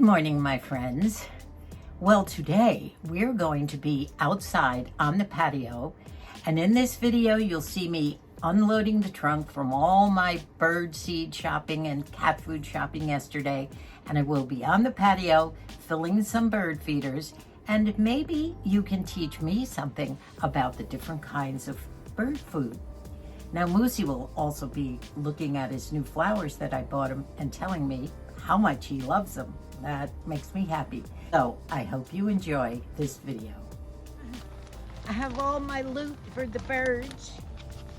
morning, my friends. Well, today we're going to be outside on the patio, and in this video you'll see me unloading the trunk from all my bird seed shopping and cat food shopping yesterday, and I will be on the patio filling some bird feeders, and maybe you can teach me something about the different kinds of bird food. Now, Moosey will also be looking at his new flowers that I bought him and telling me how much he loves them. That makes me happy. So I hope you enjoy this video. I have all my loot for the birds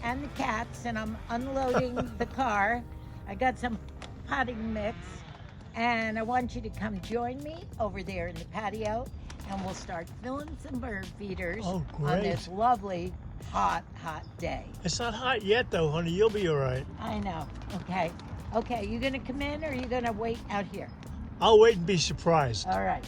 and the cats, and I'm unloading the car. I got some potting mix, and I want you to come join me over there in the patio, and we'll start filling some bird feeders on this lovely hot day. It's not hot yet though, honey. You'll be all right. I know. Okay, you gonna come in or are you gonna wait out here? I'll wait and be surprised. All right.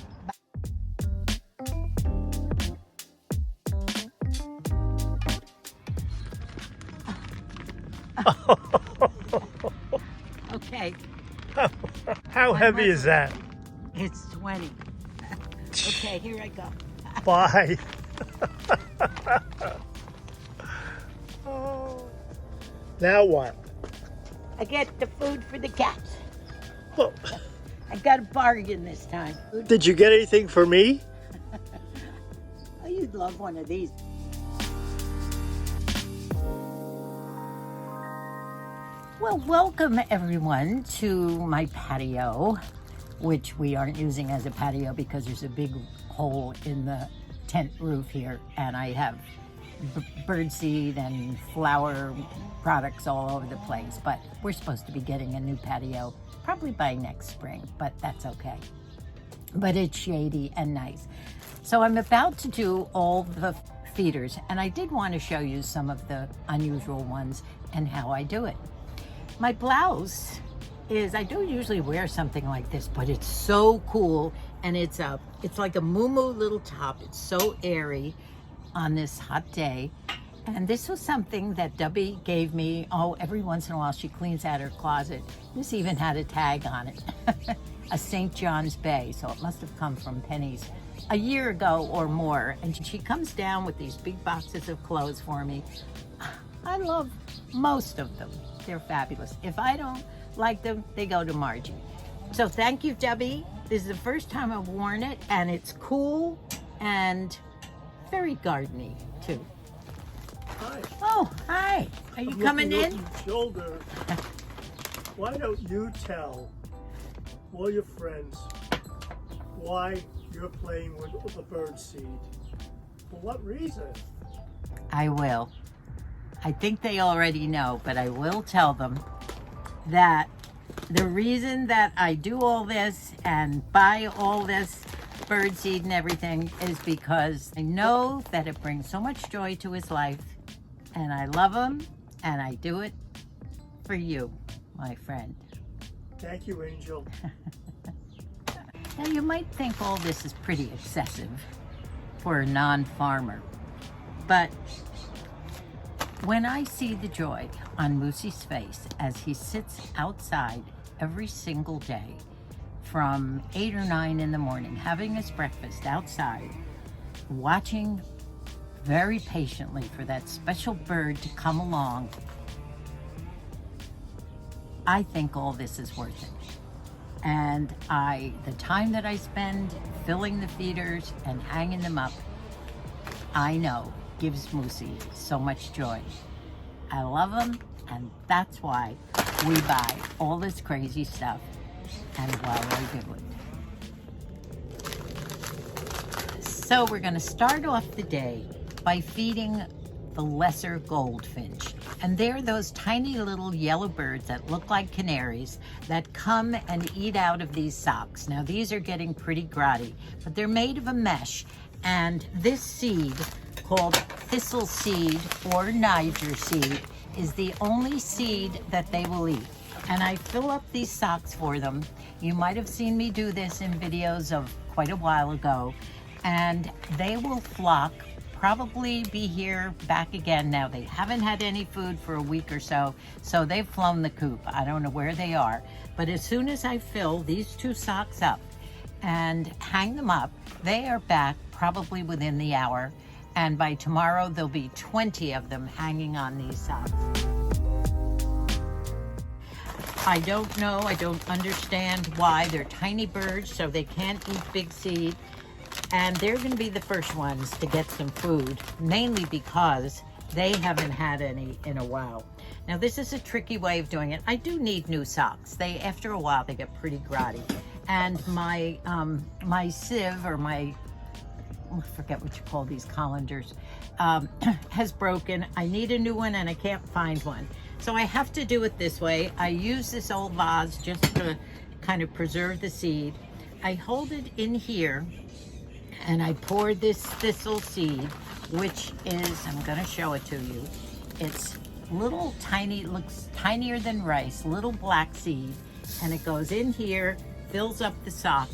Okay. How heavy is that? It's 20. Okay, here I go. Bye. Now what? I get the food for the cats. Well, I got a bargain this time. did you get anything for me? Oh, you'd love one of these. Well, welcome everyone to my patio, which we aren't using as a patio because there's a big hole in the tent roof here, and I have birdseed and flower products all over the place, but we're supposed to be getting a new patio probably by next spring, but that's okay. But it's shady and nice. So I'm about to do all the feeders, and I did want to show you some of the unusual ones and how I do it. My blouse is, I don't usually wear something like this, but it's so cool, and it's like a muumuu little top. It's so airy on this hot day. And this was something that Debbie gave me. Oh, every once in a while she cleans out her closet. This even had a tag on it. A St. John's Bay, so it must have come from Penny's a year ago or more. And she comes down with these big boxes of clothes for me. I love most of them. They're fabulous. If I don't like them, they go to Margie. So thank you, Debbie. This is the first time I've worn it, and it's cool and very gardeny too. Hi. Oh, hi. Are you coming in? Over your shoulder. Why don't you tell all your friends why you're playing with the bird seed? For what reason? I will. I think they already know, but I will tell them that the reason that I do all this and buy all this birdseed and everything is because I know that it brings so much joy to his life, and I love him, and I do it for you, my friend. Thank you, Angel. Now, you might think all this is pretty excessive for a non-farmer, but when I see the joy on Moosey's face as he sits outside every single day from 8 or 9 in the morning, having his breakfast outside, watching very patiently for that special bird to come along, I think all this is worth it. And the time that I spend filling the feeders and hanging them up, I know gives Moosey so much joy. I love him, and that's why we buy all this crazy stuff and why I do it. So we're going to start off the day by feeding the lesser goldfinch. And they're those tiny little yellow birds that look like canaries that come and eat out of these socks. Now these are getting pretty grotty, but they're made of a mesh, and this seed called thistle seed or Niger seed is the only seed that they will eat. And I fill up these socks for them. You might have seen me do this in videos of quite a while ago, and they will flock, probably be here back again now. They haven't had any food for a week or so, so they've flown the coop. I don't know where they are, but as soon as I fill these 2 socks up, and hang them up. They are back probably within the hour, and by tomorrow there'll be 20 of them hanging on these socks. I don't know, I don't understand why. They're tiny birds, so they can't eat big seed. And they're gonna be the first ones to get some food, mainly because they haven't had any in a while. Now this is a tricky way of doing it. I do need new socks. After a while, they get pretty grotty. And my my sieve, or I forget what you call these colanders, has broken. I need a new one and I can't find one. So I have to do it this way. I use this old vase just to kind of preserve the seed. I hold it in here and I pour this thistle seed, which is, I'm gonna show it to you. It's little tiny, looks tinier than rice, little black seed, and it goes in here, fills up the sock,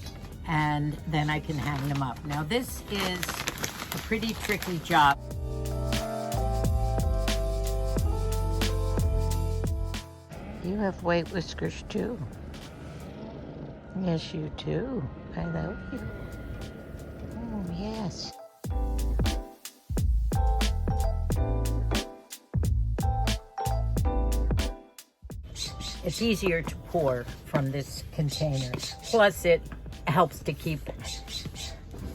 and then I can hang them up. Now this is a pretty tricky job. You have white whiskers too. Yes, you do. I love you. Oh, yes. It's easier to pour from this container. Plus it helps to keep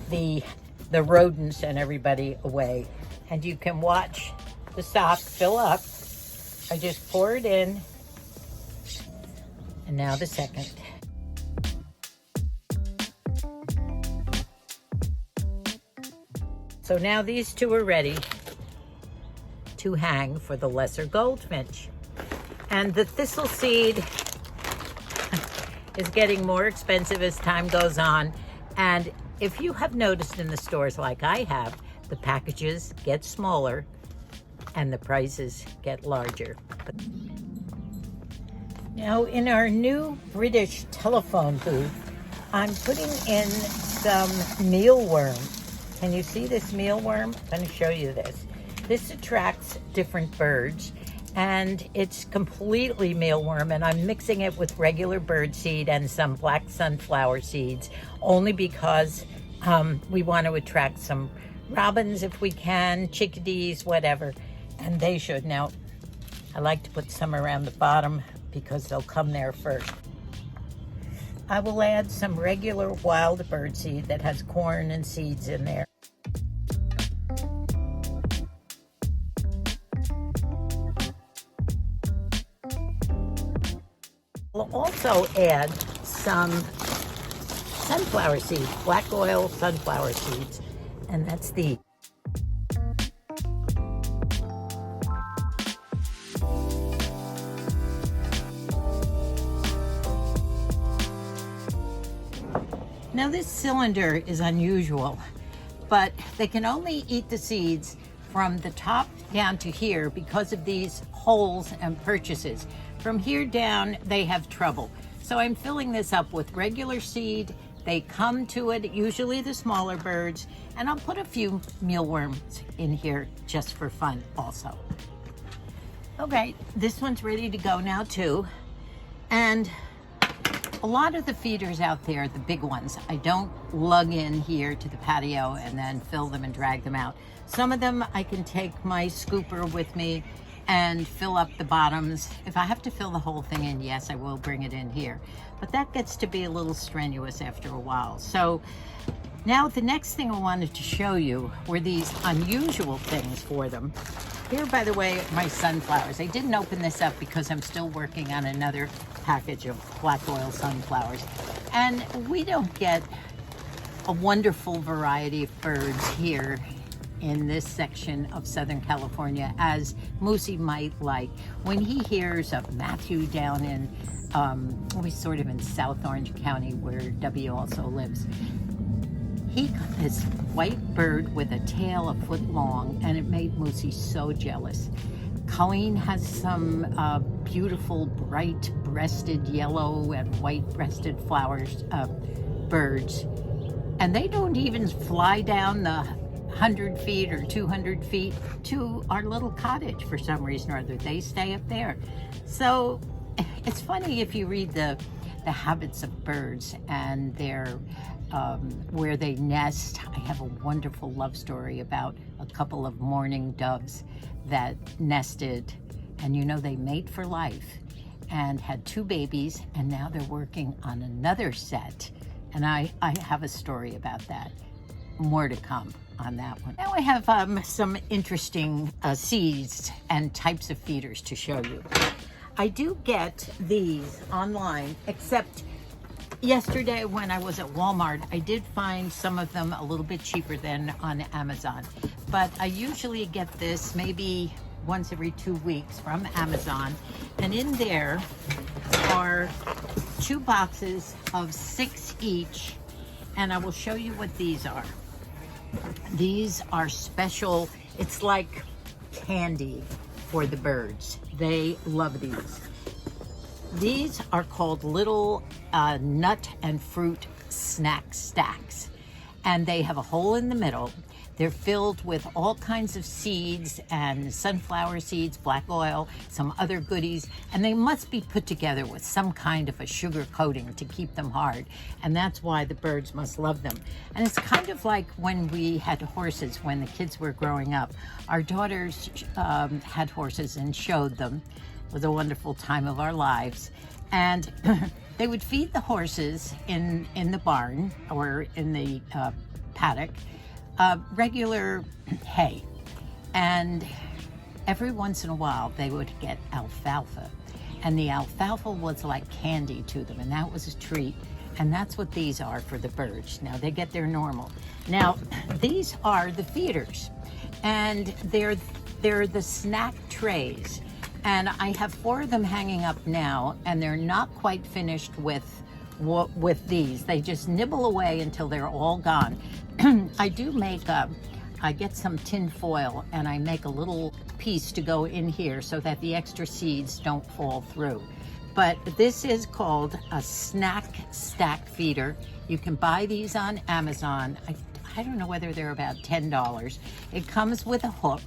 the rodents and everybody away. And you can watch the sock fill up. I just pour it in. And now the second. So now these two are ready to hang for the lesser goldfinch. And the thistle seed is getting more expensive as time goes on. And if you have noticed in the stores like I have, the packages get smaller and the prices get larger. Now in our new British telephone booth, I'm putting in some mealworm. Can you see this mealworm? I'm going to show you this. This attracts different birds, and it's completely mealworm, and I'm mixing it with regular bird seed and some black sunflower seeds, only because we want to attract some robins if we can, chickadees, whatever, and they should. Now, I like to put some around the bottom because they'll come there first. I will add some regular wild bird seed that has corn and seeds in there. We'll also add some sunflower seeds, black oil sunflower seeds, and that's the Now this cylinder is unusual, but they can only eat the seeds from the top down to here because of these holes and purchases. From here down, they have trouble. So I'm filling this up with regular seed. They come to it, usually the smaller birds, and I'll put a few mealworms in here just for fun also. Okay, this one's ready to go now too. And a lot of the feeders out there, the big ones, I don't lug in here to the patio and then fill them and drag them out. Some of them I can take my scooper with me and fill up the bottoms. If I have to fill the whole thing in, yes, I will bring it in here. But that gets to be a little strenuous after a while. So now the next thing I wanted to show you were these unusual things for them. Here, by the way, are my sunflowers. I didn't open this up because I'm still working on another package of black oil sunflowers. And we don't get a wonderful variety of birds here in this section of Southern California as Moosey might like. When he hears of Matthew down in, we sort of in South Orange County where W also lives, he got this white bird with a tail a foot long, and it made Moosey so jealous. Colleen has some beautiful bright breasted yellow and white breasted flowers, birds, and they don't even fly down the 100 feet or 200 feet to our little cottage for some reason or other. They stay up there. So it's funny if you read the habits of birds and their where they nest. I have a wonderful love story about a couple of mourning doves that nested, and you know, they mate for life and had 2 babies, and now they're working on another set. And I have a story about that. More to come on that one. Now I have some interesting seeds and types of feeders to show you. I do get these online, except yesterday when I was at Walmart, I did find some of them a little bit cheaper than on Amazon. But I usually get this maybe once every 2 weeks from Amazon. And in there are 2 boxes of 6 each. And I will show you what these are. These are special, it's like candy for the birds. They love these. These are called little nut and fruit snack stacks, and they have a hole in the middle. They're filled with all kinds of seeds and sunflower seeds, black oil, some other goodies, and they must be put together with some kind of a sugar coating to keep them hard, and that's why the birds must love them. And it's kind of like when we had horses when the kids were growing up. Our daughters had horses and showed them. It was a wonderful time of our lives. And they would feed the horses in the barn or in the paddock regular hay, and every once in a while they would get alfalfa, and the alfalfa was like candy to them, and that was a treat. And that's what these are for the birds. Now they get their normal. Now these are the feeders, and they're the snack trays, and I have 4 of them hanging up now, and they're not quite finished with these. They just nibble away until they're all gone. I do make I get some tin foil and I make a little piece to go in here so that the extra seeds don't fall through. But this is called a snack stack feeder. You can buy these on Amazon. I don't know whether they're about $10. It comes with a hook,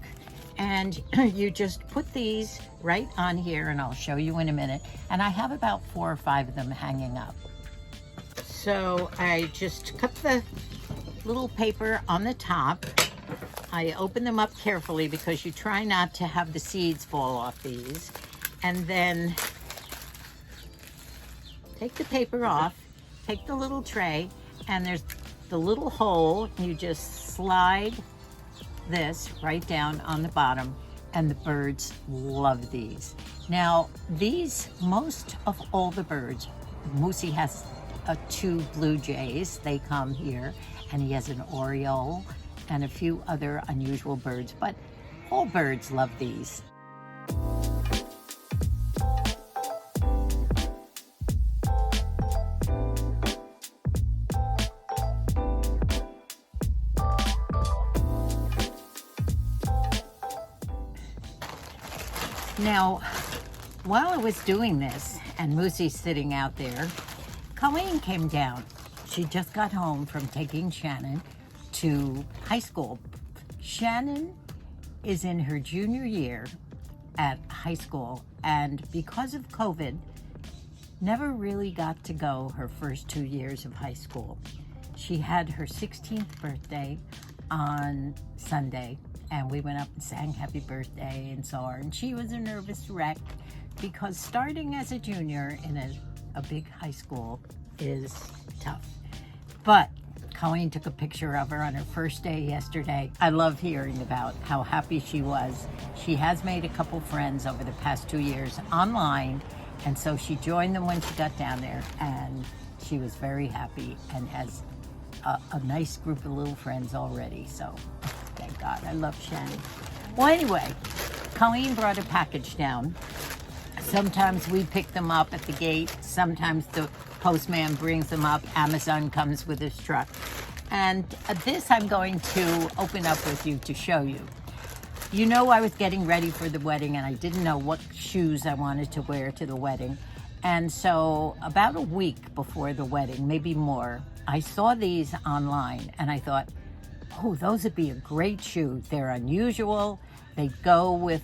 and you just put these right on here, and I'll show you in a minute. And I have about 4 or 5 of them hanging up. So I just cut the little paper on the top. I open them up carefully because you try not to have the seeds fall off these. And then take the paper off, take the little tray, and there's the little hole. You just slide this right down on the bottom, and the birds love these. Now these, most of all the birds, Moosey has 2 blue jays. They come here, and he has an oriole and a few other unusual birds, but all birds love these. Now, while I was doing this and Moosey's sitting out there, Colleen came down. She just got home from taking Shannon to high school. Shannon is in her junior year at high school, and because of COVID, never really got to go her first 2 years of high school. She had her 16th birthday on Sunday, and we went up and sang happy birthday and saw her, and she was a nervous wreck because starting as a junior in a big high school is tough. But Colleen took a picture of her on her first day yesterday. I love hearing about how happy she was. She has made a couple friends over the past 2 years online, and so she joined them when she got down there, and she was very happy and has a nice group of little friends already. So thank God. I love Shannon. Well, anyway, Colleen brought a package down. Sometimes we pick them up at the gate. Sometimes the postman brings them up. Amazon comes with his truck. And this I'm going to open up with you to show you. You know, I was getting ready for the wedding, and I didn't know what shoes I wanted to wear to the wedding. And so about a week before the wedding, maybe more, I saw these online, and I thought, oh, those would be a great shoe. They're unusual. They go with,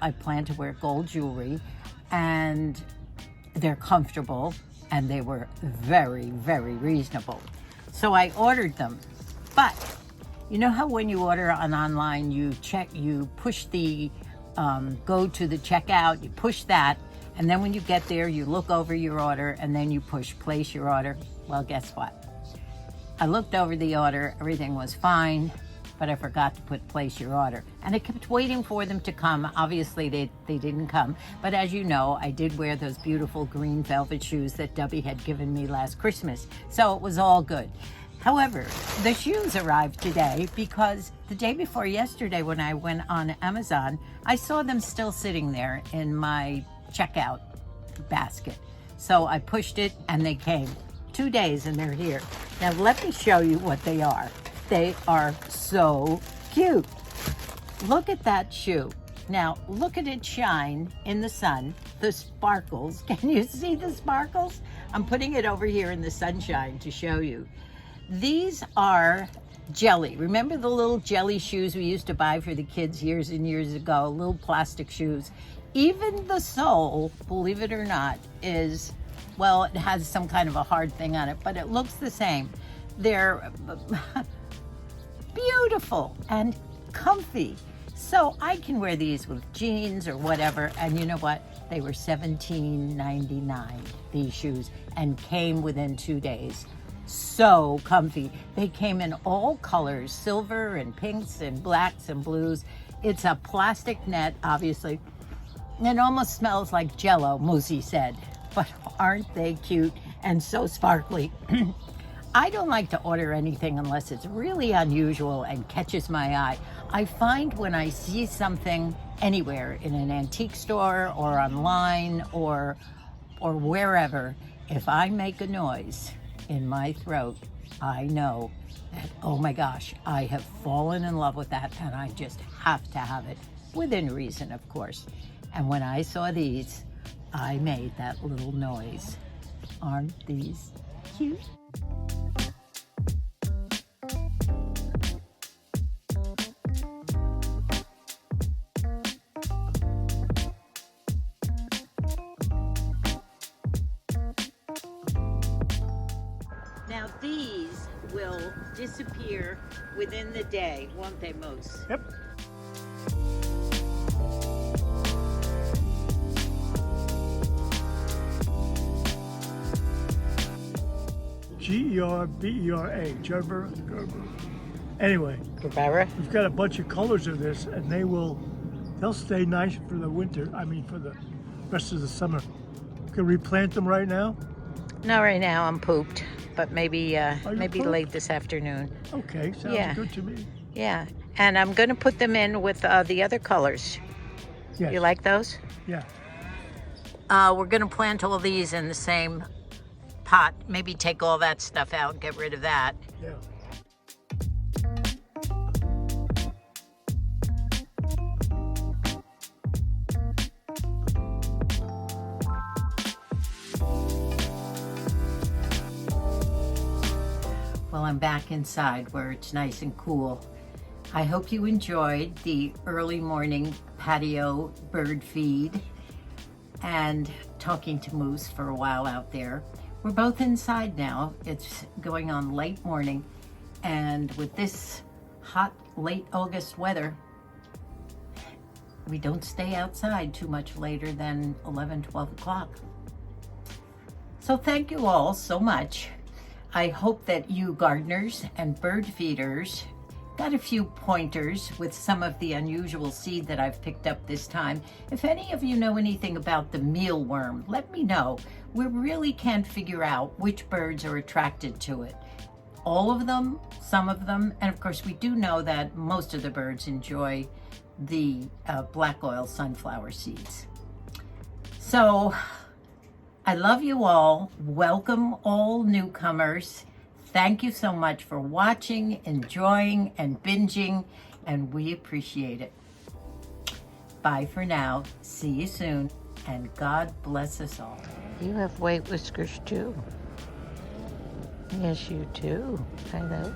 I plan to wear gold jewelry, and they're comfortable, and they were very, very reasonable. So I ordered them. But you know how when you order on online, you push the, go to the checkout, you push that, and then when you get there, you look over your order, and then you push place your order. Well, guess what? I looked over the order, everything was fine, but I forgot to put place your order. And I kept waiting for them to come. Obviously, they didn't come. But as you know, I did wear those beautiful green velvet shoes that Debbie had given me last Christmas. So it was all good. However, the shoes arrived today because the day before yesterday when I went on Amazon, I saw them still sitting there in my checkout basket. So I pushed it and they came. 2 days and they're here. Now let me show you what they are. They are so cute. Look at that shoe. Now look at it shine in the sun, the sparkles. Can you see the sparkles? I'm putting it over here in the sunshine to show you. These are jelly. Remember the little jelly shoes we used to buy for the kids years and years ago, little plastic shoes? Even the sole, believe it or not, is, well, it has some kind of a hard thing on it, but it looks the same. They're beautiful and comfy. So I can wear these with jeans or whatever, and you know what? They were $17.99, these shoes, and came within 2 days. So comfy. They came in all colors, silver and pinks and blacks and blues. It's a plastic net, obviously. It almost smells like Jell-O, Moosey said. But aren't they cute and so sparkly? I don't like to order anything unless it's really unusual and catches my eye. I find when I see something anywhere, in an antique store or online or wherever, if I make a noise in my throat, I know that, oh my gosh, I have fallen in love with that and I just have to have it, within reason, of course. And when I saw these, I made that little noise. Aren't these cute? Now these will disappear within the day, won't they, Moose? Yep. Gerbera, Gerber. Anyway, Gerbera? we've got a bunch of colors of this, and they'll stay nice for the winter. I mean, for the rest of the summer. Can we replant them right now? No, right now I'm pooped, but maybe maybe pooped? late this afternoon. Okay, sounds good to me. Yeah, and I'm going to put them in with the other colors. Yes. You like those? Yeah. We're going to plant all these in the same pot. Maybe take all that stuff out and get rid of that. Yeah. Well, I'm back inside where it's nice and cool. I hope you enjoyed the early morning patio bird feed and talking to Moose for a while out there. We're both inside now. It's going on late morning, and with this hot late August weather, we don't stay outside too much later than 11, 12 o'clock. So thank you all so much. I hope that you gardeners and bird feeders got a few pointers with some of the unusual seed that I've picked up this time. If any of you know anything about the mealworm, let me know. We really can't figure out which birds are attracted to it. All of them, some of them, and of course we do know that most of the birds enjoy the black oil sunflower seeds. So I love you all. Welcome all newcomers. Thank you so much for watching, enjoying, and binging, and we appreciate it. Bye for now. See you soon, and God bless us all. You have white whiskers too. Yes, you do. I know.